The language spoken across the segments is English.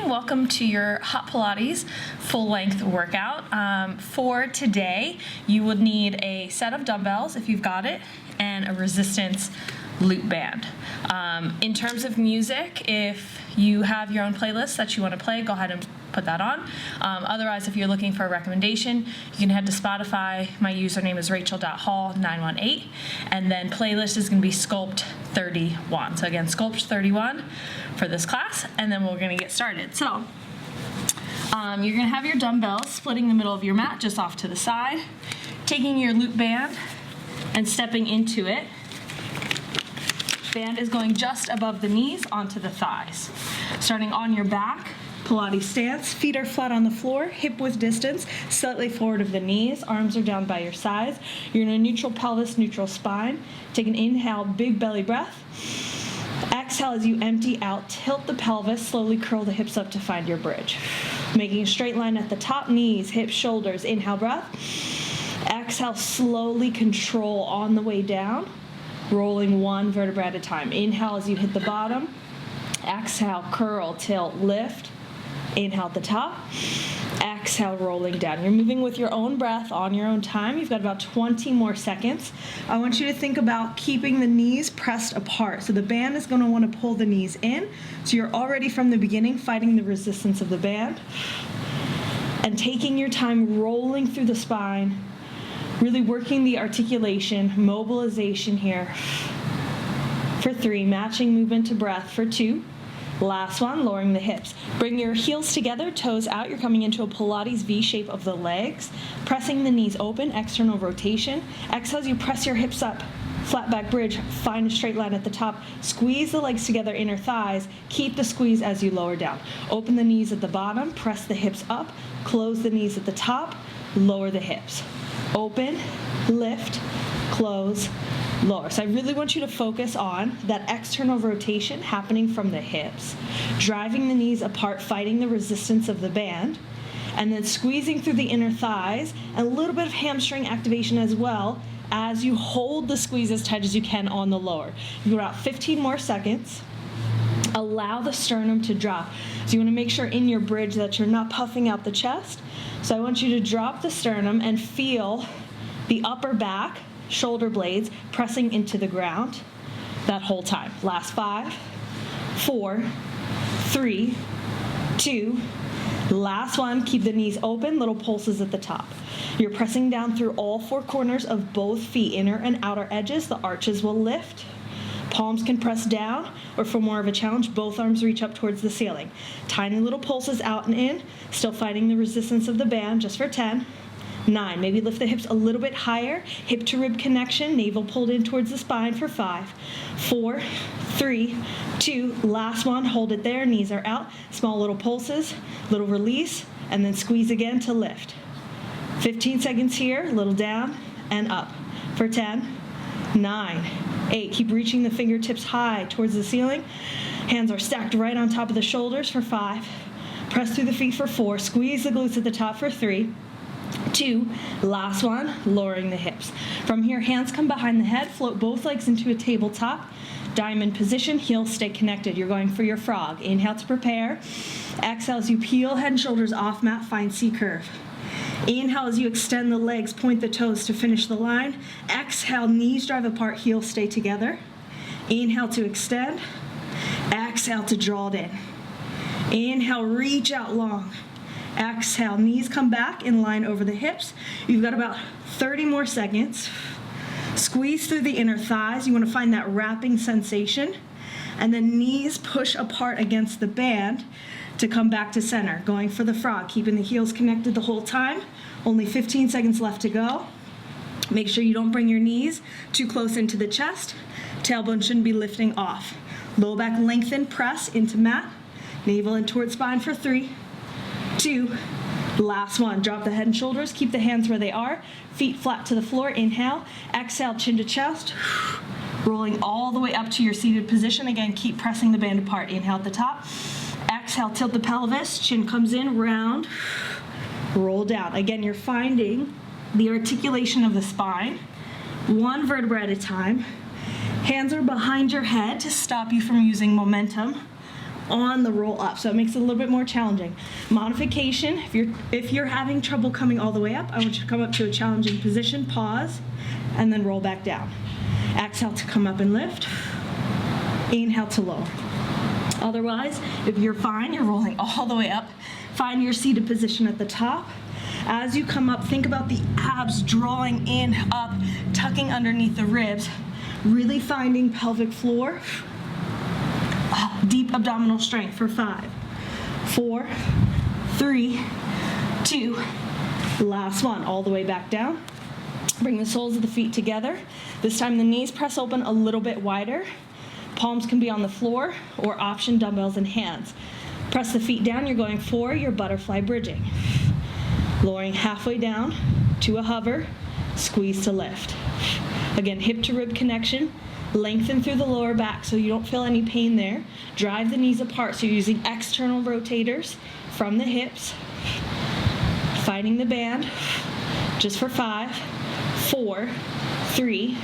welcome to your Hot Pilates full-length workout. For today, you would need a set of dumbbells if you've got it, and a resistance loop band. In terms of music, if you have your own playlist that you want to play, go ahead and put that on. Otherwise, if you're looking for a recommendation, you can head to Spotify. My username is rachel.hall918, and then playlist is going to be Sculpt 31. So again, Sculpt 31 for this class, and then we're going to get started. So you're going to have your dumbbells splitting the middle of your mat just off to the side, taking your loop band and stepping into it. Band is going just above the knees onto the thighs. Starting on your back, Pilates stance, feet are flat on the floor, hip width distance, slightly forward of the knees, arms are down by your sides. You're in a neutral pelvis, neutral spine. Take an inhale, big belly breath. Exhale as you empty out, tilt the pelvis, slowly curl the hips up to find your bridge. Making a straight line at the top, knees, hips, shoulders, inhale breath. Exhale, slowly control on the way down, rolling one vertebra at a time. Inhale as you hit the bottom. Exhale, curl, tilt, lift. Inhale at the top. Exhale, rolling down. You're moving with your own breath on your own time. You've got about 20 more seconds. I want you to think about keeping the knees pressed apart. So the band is going to want to pull the knees in. So you're already from the beginning fighting the resistance of the band. And taking your time rolling through the spine, really working the articulation, mobilization here. For 3, matching movement to breath. For 2, last one, lowering the hips. Bring your heels together, toes out. You're coming into a Pilates V shape of the legs. Pressing the knees open, external rotation. Exhale as you press your hips up. Flat back bridge, find a straight line at the top. Squeeze the legs together, inner thighs. Keep the squeeze as you lower down. Open the knees at the bottom, press the hips up. Close the knees at the top, lower the hips. Open, lift, close, lower. So I really want you to focus on that external rotation happening from the hips, driving the knees apart, fighting the resistance of the band, and then squeezing through the inner thighs, and a little bit of hamstring activation as well as you hold the squeeze as tight as you can on the lower. You've got about 15 more seconds. Allow the sternum to drop. So you want to make sure in your bridge that you're not puffing out the chest. So I want you to drop the sternum and feel the upper back, shoulder blades pressing into the ground that whole time. Last 5, 4, 3, 2, last one. Keep the knees open, little pulses at the top. You're pressing down through all 4 corners of both feet, inner and outer edges. The arches will lift. Palms can press down, or for more of a challenge, both arms reach up towards the ceiling. Tiny little pulses out and in, still fighting the resistance of the band, just for 10, 9, maybe lift the hips a little bit higher, hip to rib connection, navel pulled in towards the spine for 5, 4, 3, 2, last one, hold it there, knees are out, small little pulses, little release, and then squeeze again to lift. 15 seconds here, little down and up for 10, 9, 8, keep reaching the fingertips high towards the ceiling. Hands are stacked right on top of the shoulders for 5. Press through the feet for 4. Squeeze the glutes at the top for 3, 2, last one, lowering the hips. From here, hands come behind the head, float both legs into a tabletop. Diamond position, heels stay connected. You're going for your frog. Inhale to prepare. Exhale as you peel head and shoulders off mat, find C curve. Inhale as you extend the legs, point the toes to finish the line. Exhale, knees drive apart, heels stay together. Inhale to extend. Exhale to draw it in. Inhale, reach out long. Exhale, knees come back in line over the hips. You've got about 30 more seconds. Squeeze through the inner thighs. You want to find that wrapping sensation. And then knees push apart against the band to come back to center. Going for the frog, keeping the heels connected the whole time. Only 15 seconds left to go. Make sure you don't bring your knees too close into the chest. Tailbone shouldn't be lifting off. Low back lengthen, press into mat. Navel in towards spine for 3, 2, last one. Drop the head and shoulders, keep the hands where they are. Feet flat to the floor, inhale. Exhale, chin to chest. Rolling all the way up to your seated position. Again, keep pressing the band apart. Inhale at the top. Exhale, tilt the pelvis, chin comes in, round, roll down. Again, you're finding the articulation of the spine, one vertebra at a time. Hands are behind your head to stop you from using momentum on the roll up. So it makes it a little bit more challenging. Modification, if you're having trouble coming all the way up, I want you to come up to a challenging position, pause, and then roll back down. Exhale to come up and lift. Inhale to lower. Otherwise, if you're fine, you're rolling all the way up. Find your seated position at the top. As you come up, think about the abs drawing in, up, tucking underneath the ribs, really finding pelvic floor. Deep abdominal strength for 5, 4, 3, 2, last one, all the way back down. Bring the soles of the feet together. This time the knees press open a little bit wider. Palms can be on the floor or option dumbbells in hands. Press the feet down, you're going for your butterfly bridging. Lowering halfway down to a hover, squeeze to lift. Again, hip to rib connection. Lengthen through the lower back so you don't feel any pain there. Drive the knees apart, so you're using external rotators from the hips. Finding the band, just for 5, 4, 3,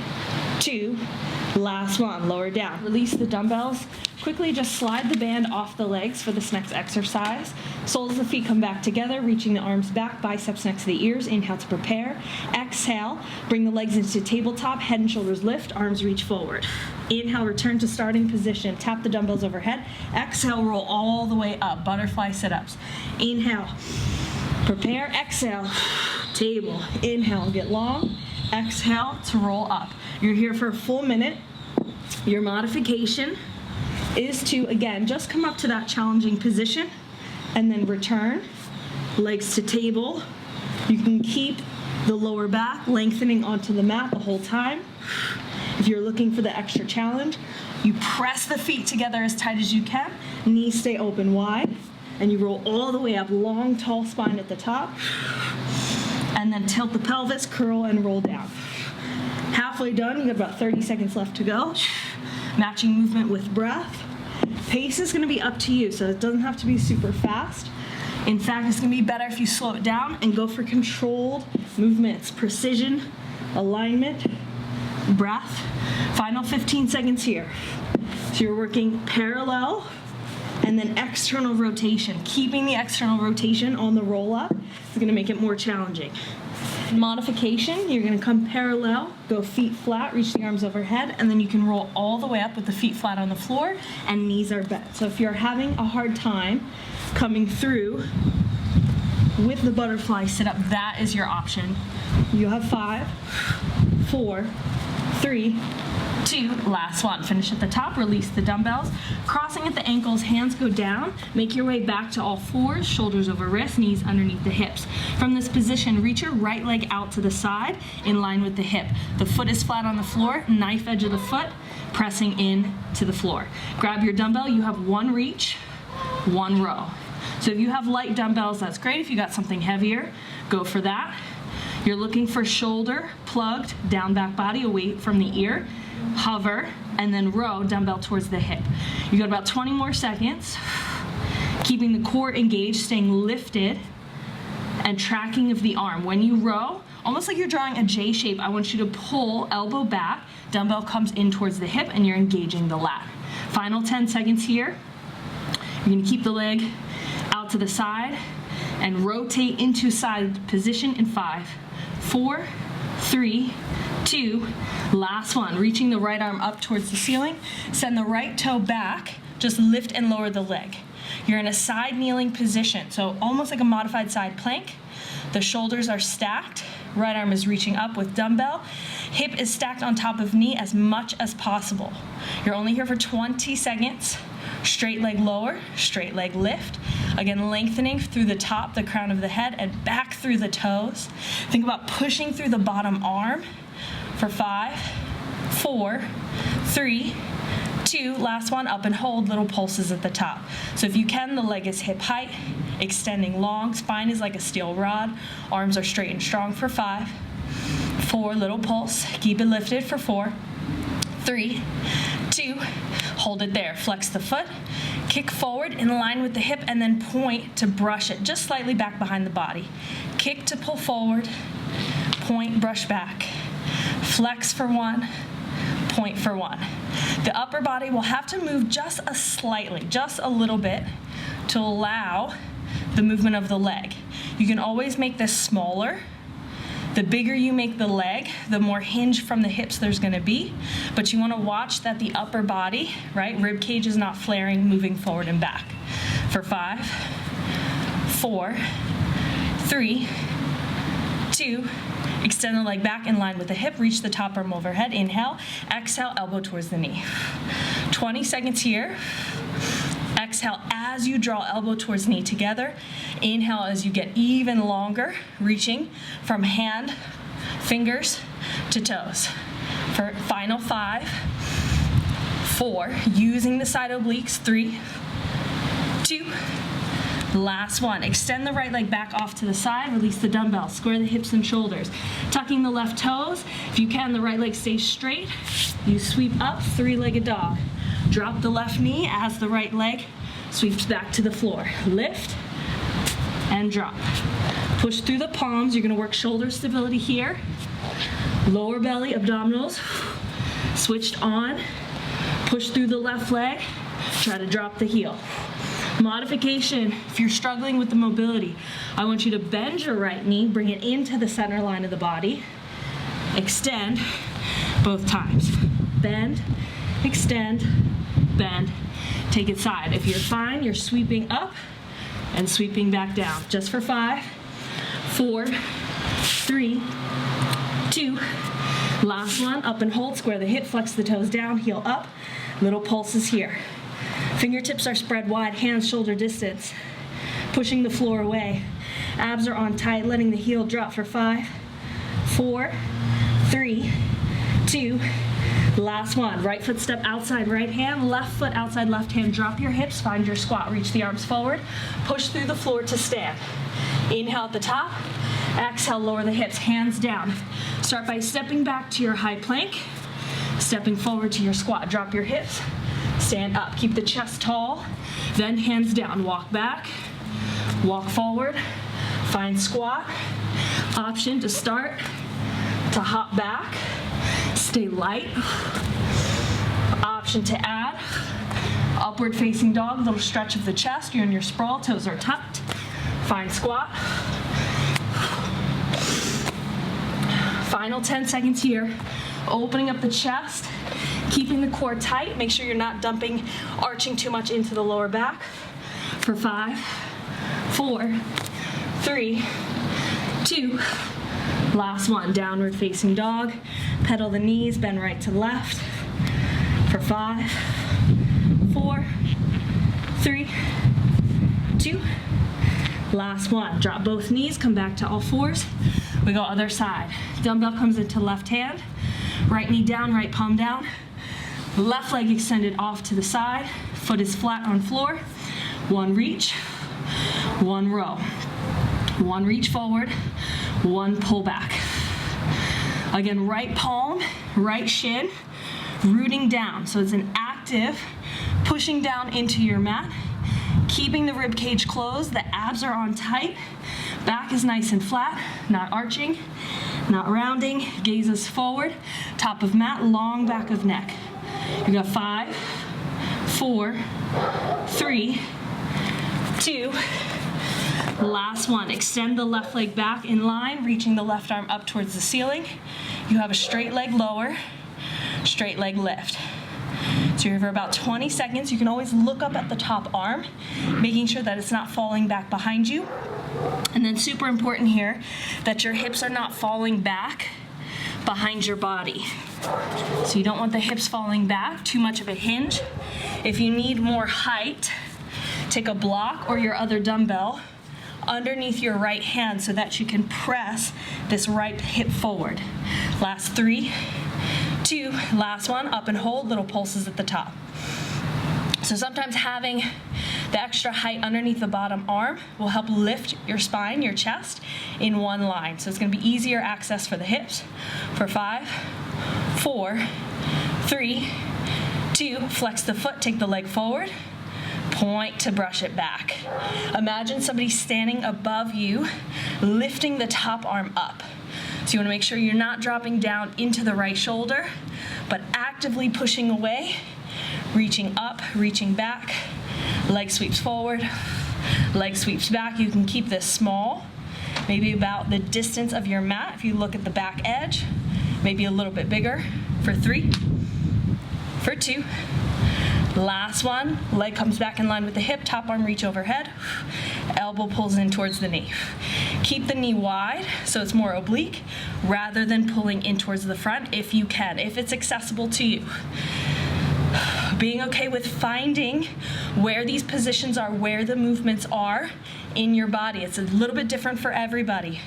2, last one, lower down. Release the dumbbells. Quickly just slide the band off the legs for this next exercise. Soles of the feet come back together, reaching the arms back, biceps next to the ears. Inhale to prepare. Exhale, bring the legs into tabletop, head and shoulders lift, arms reach forward. Inhale, return to starting position. Tap the dumbbells overhead. Exhale, roll all the way up, butterfly sit-ups. Inhale, prepare, exhale, table. Inhale, get long. Exhale to roll up. You're here for a full minute. Your modification is to, again, just come up to that challenging position and then return, legs to table. You can keep the lower back lengthening onto the mat the whole time. If you're looking for the extra challenge, you press the feet together as tight as you can, knees stay open wide, and you roll all the way up, long, tall spine at the top, and then tilt the pelvis, curl, and roll down. Halfway done, you got about 30 seconds left to go. Matching movement with breath. Pace is gonna be up to you, so it doesn't have to be super fast. In fact, it's gonna be better if you slow it down and go for controlled movements, precision, alignment, breath. Final 15 seconds here. So you're working parallel and then external rotation. Keeping the external rotation on the roll up is gonna make it more challenging. Modification, you're gonna come parallel, go feet flat, reach the arms overhead, and then you can roll all the way up with the feet flat on the floor and knees are bent. So if you're having a hard time coming through with the butterfly sit up, that is your option. You have 5, 4, 3, 2, last one. Finish at the top, release the dumbbells. Crossing at the ankles, hands go down. Make your way back to all fours, shoulders over wrists, knees underneath the hips. From this position, reach your right leg out to the side in line with the hip. The foot is flat on the floor, knife edge of the foot, pressing in to the floor. Grab your dumbbell, you have 1 reach, 1 row. So if you have light dumbbells, that's great. If you got something heavier, go for that. You're looking for shoulder plugged, down back body away from the ear. Hover, and then row dumbbell towards the hip. You got about 20 more seconds. Keeping the core engaged, staying lifted, and tracking of the arm. When you row, almost like you're drawing a J shape, I want you to pull elbow back, dumbbell comes in towards the hip, and you're engaging the lat. Final 10 seconds here. You're gonna keep the leg out to the side and rotate into side position in 5, 4, 3, 2, last one. Reaching the right arm up towards the ceiling. Send the right toe back. Just lift and lower the leg. You're in a side kneeling position, so almost like a modified side plank. The shoulders are stacked. Right arm is reaching up with dumbbell. Hip is stacked on top of knee as much as possible. You're only here for 20 seconds. Straight leg lower, straight leg lift. Again, lengthening through the top, the crown of the head, and back through the toes. Think about pushing through the bottom arm for 5, 4, 3, 2, last one, up and hold, little pulses at the top. So if you can, the leg is hip height, extending long, spine is like a steel rod, arms are straight and strong for 5, 4, little pulse, keep it lifted for 4, 3, 2, hold it there, flex the foot, kick forward in line with the hip, and then point to brush it just slightly back behind the body. Kick to pull forward, point, brush back. Flex for 1, point for 1. The upper body will have to move just a little bit to allow the movement of the leg. You can always make this smaller. The bigger you make the leg, the more hinge from the hips there's gonna be, but you wanna watch that the upper body, right, rib cage is not flaring, moving forward and back. For 5, 4, 3, 2, extend the leg back in line with the hip, reach the top arm overhead, inhale, exhale, elbow towards the knee. 20 seconds here. Exhale as you draw elbow towards knee together. Inhale as you get even longer, reaching from hand, fingers to toes. For final 5, 4, using the side obliques, 3, 2, last one. Extend the right leg back off to the side, release the dumbbell, square the hips and shoulders. Tucking the left toes, if you can, the right leg stays straight. You sweep up, three-legged dog. Drop the left knee as the right leg sweeps back to the floor. Lift and drop. Push through the palms. You're gonna work shoulder stability here. Lower belly, abdominals. Switched on. Push through the left leg. Try to drop the heel. Modification, if you're struggling with the mobility, I want you to bend your right knee, bring it into the center line of the body. Extend both times. Bend, extend, bend, take it side. If you're fine, you're sweeping up and sweeping back down. Just for 5, 4, 3, 2, last one, up and hold, square the hip, flex the toes down, heel up, little pulses here. Fingertips are spread wide, hands shoulder distance, pushing the floor away. Abs are on tight, letting the heel drop for 5, 4, 3, 2, last one. Right foot step outside right hand, left foot outside left hand. Drop your hips, find your squat. Reach the arms forward, push through the floor to stand. Inhale at the top, exhale, lower the hips, hands down. Start by stepping back to your high plank, stepping forward to your squat. Drop your hips, stand up. Keep the chest tall, then hands down. Walk back, walk forward, find squat. Option to start to hop back, stay light. Option to add, upward facing dog, little stretch of the chest. You're in your sprawl, toes are tucked. Find squat. Final 10 seconds here. Opening up the chest, keeping the core tight. Make sure you're not dumping, arching too much into the lower back. For 5, 4, 3, 2, last one. Downward facing dog. Pedal the knees, bend right to left. For 5, 4, 3, 2, last one. Drop both knees, come back to all fours. We go other side. Dumbbell comes into left hand. Right knee down, right palm down. Left leg extended off to the side. Foot is flat on floor. One reach, one row. One reach forward, one pull back. Again, right palm, right shin, rooting down. So it's an active pushing down into your mat, keeping the rib cage closed. The abs are on tight. Back is nice and flat, not arching, not rounding. Gaze is forward. Top of mat, long back of neck. You got 5, 4, 3, 2, last one. Extend the left leg back in line, reaching the left arm up towards the ceiling. You have a straight leg lower, straight leg lift. So you're here for about 20 seconds. You can always look up at the top arm, making sure that it's not falling back behind you. And then super important here, that your hips are not falling back behind your body. So you don't want the hips falling back, too much of a hinge. If you need more height, take a block or your other dumbbell underneath your right hand so that you can press this right hip forward. Last 3, 2, last one, up and hold, little pulses at the top. So sometimes having the extra height underneath the bottom arm will help lift your spine, your chest in one line. So it's gonna be easier access for the hips. For 5, 4, 3, 2, flex the foot, take the leg forward, point to brush it back. Imagine somebody standing above you, lifting the top arm up. So you wanna make sure you're not dropping down into the right shoulder, but actively pushing away, reaching up, reaching back, leg sweeps forward, leg sweeps back. You can keep this small, maybe about the distance of your mat. If you look at the back edge, maybe a little bit bigger for 3, for 2. Last one, leg comes back in line with the hip, top arm reach overhead, elbow pulls in towards the knee. Keep the knee wide so it's more oblique rather than pulling in towards the front if you can, if it's accessible to you. Being okay with finding where these positions are, where the movements are in your body. It's a little bit different for everybody.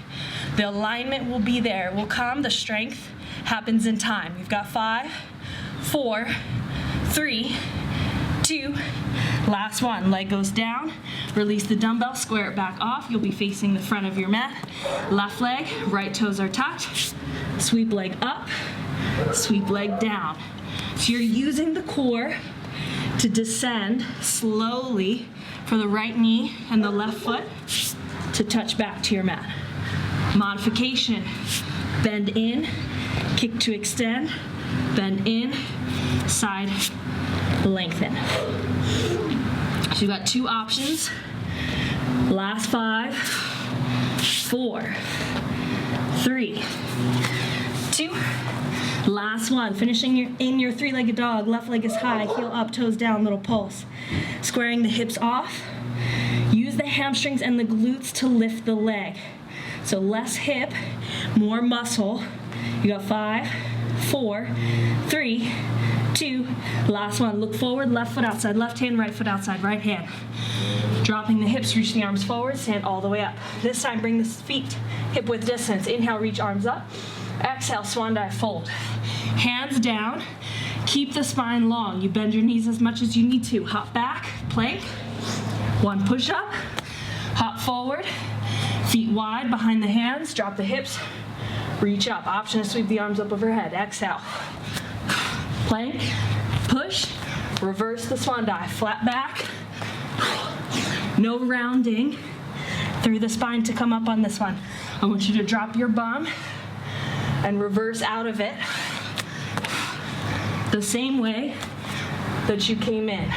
The alignment will be there, it will come, the strength happens in time. You've got 5, 4, 3, 2, last one. Leg goes down, release the dumbbell, square it back off. You'll be facing the front of your mat. Left leg, right toes are touched. Sweep leg up, sweep leg down. So you're using the core to descend slowly for the right knee and the left foot to touch back to your mat. Modification, bend in, kick to extend, bend in, side, lengthen. So you've got 2 options. Last 5, 4, 3, 2. Last one, finishing in your 3-legged dog. Left leg is high, heel up, toes down, little pulse. Squaring the hips off. Use the hamstrings and the glutes to lift the leg. So less hip, more muscle. You got 5, 4, 3, 2. Last one, look forward, left foot outside, left hand, right foot outside, right hand. Dropping the hips, reach the arms forward, stand all the way up. This time bring the feet hip width distance. Inhale, reach arms up. Exhale, swan dive, fold. Hands down, keep the spine long. You bend your knees as much as you need to. Hop back, plank, 1 push up, hop forward, feet wide behind the hands, drop the hips, reach up. Option to sweep the arms up overhead. Exhale, plank, push, reverse the swan dive, flat back, no rounding through the spine to come up on this one. I want you to drop your bum and reverse out of it the same way that you came in.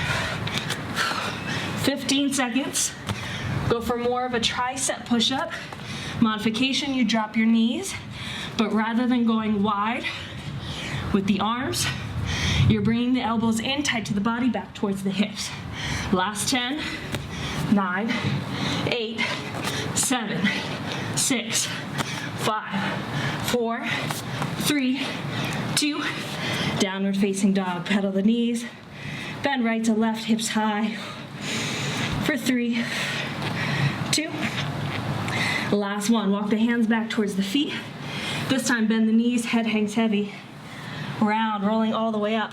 15 seconds. Go for more of a tricep push-up. Modification, you drop your knees, but rather than going wide with the arms, you're bringing the elbows in tight to the body, back towards the hips. Last 10, 9, 8, 7, 6, 5, 4, 3, 2, downward facing dog. Pedal the knees, bend right to left, hips high, for 3, 2. Last one, walk the hands back towards the feet. This time bend the knees, head hangs heavy, round, rolling all the way up.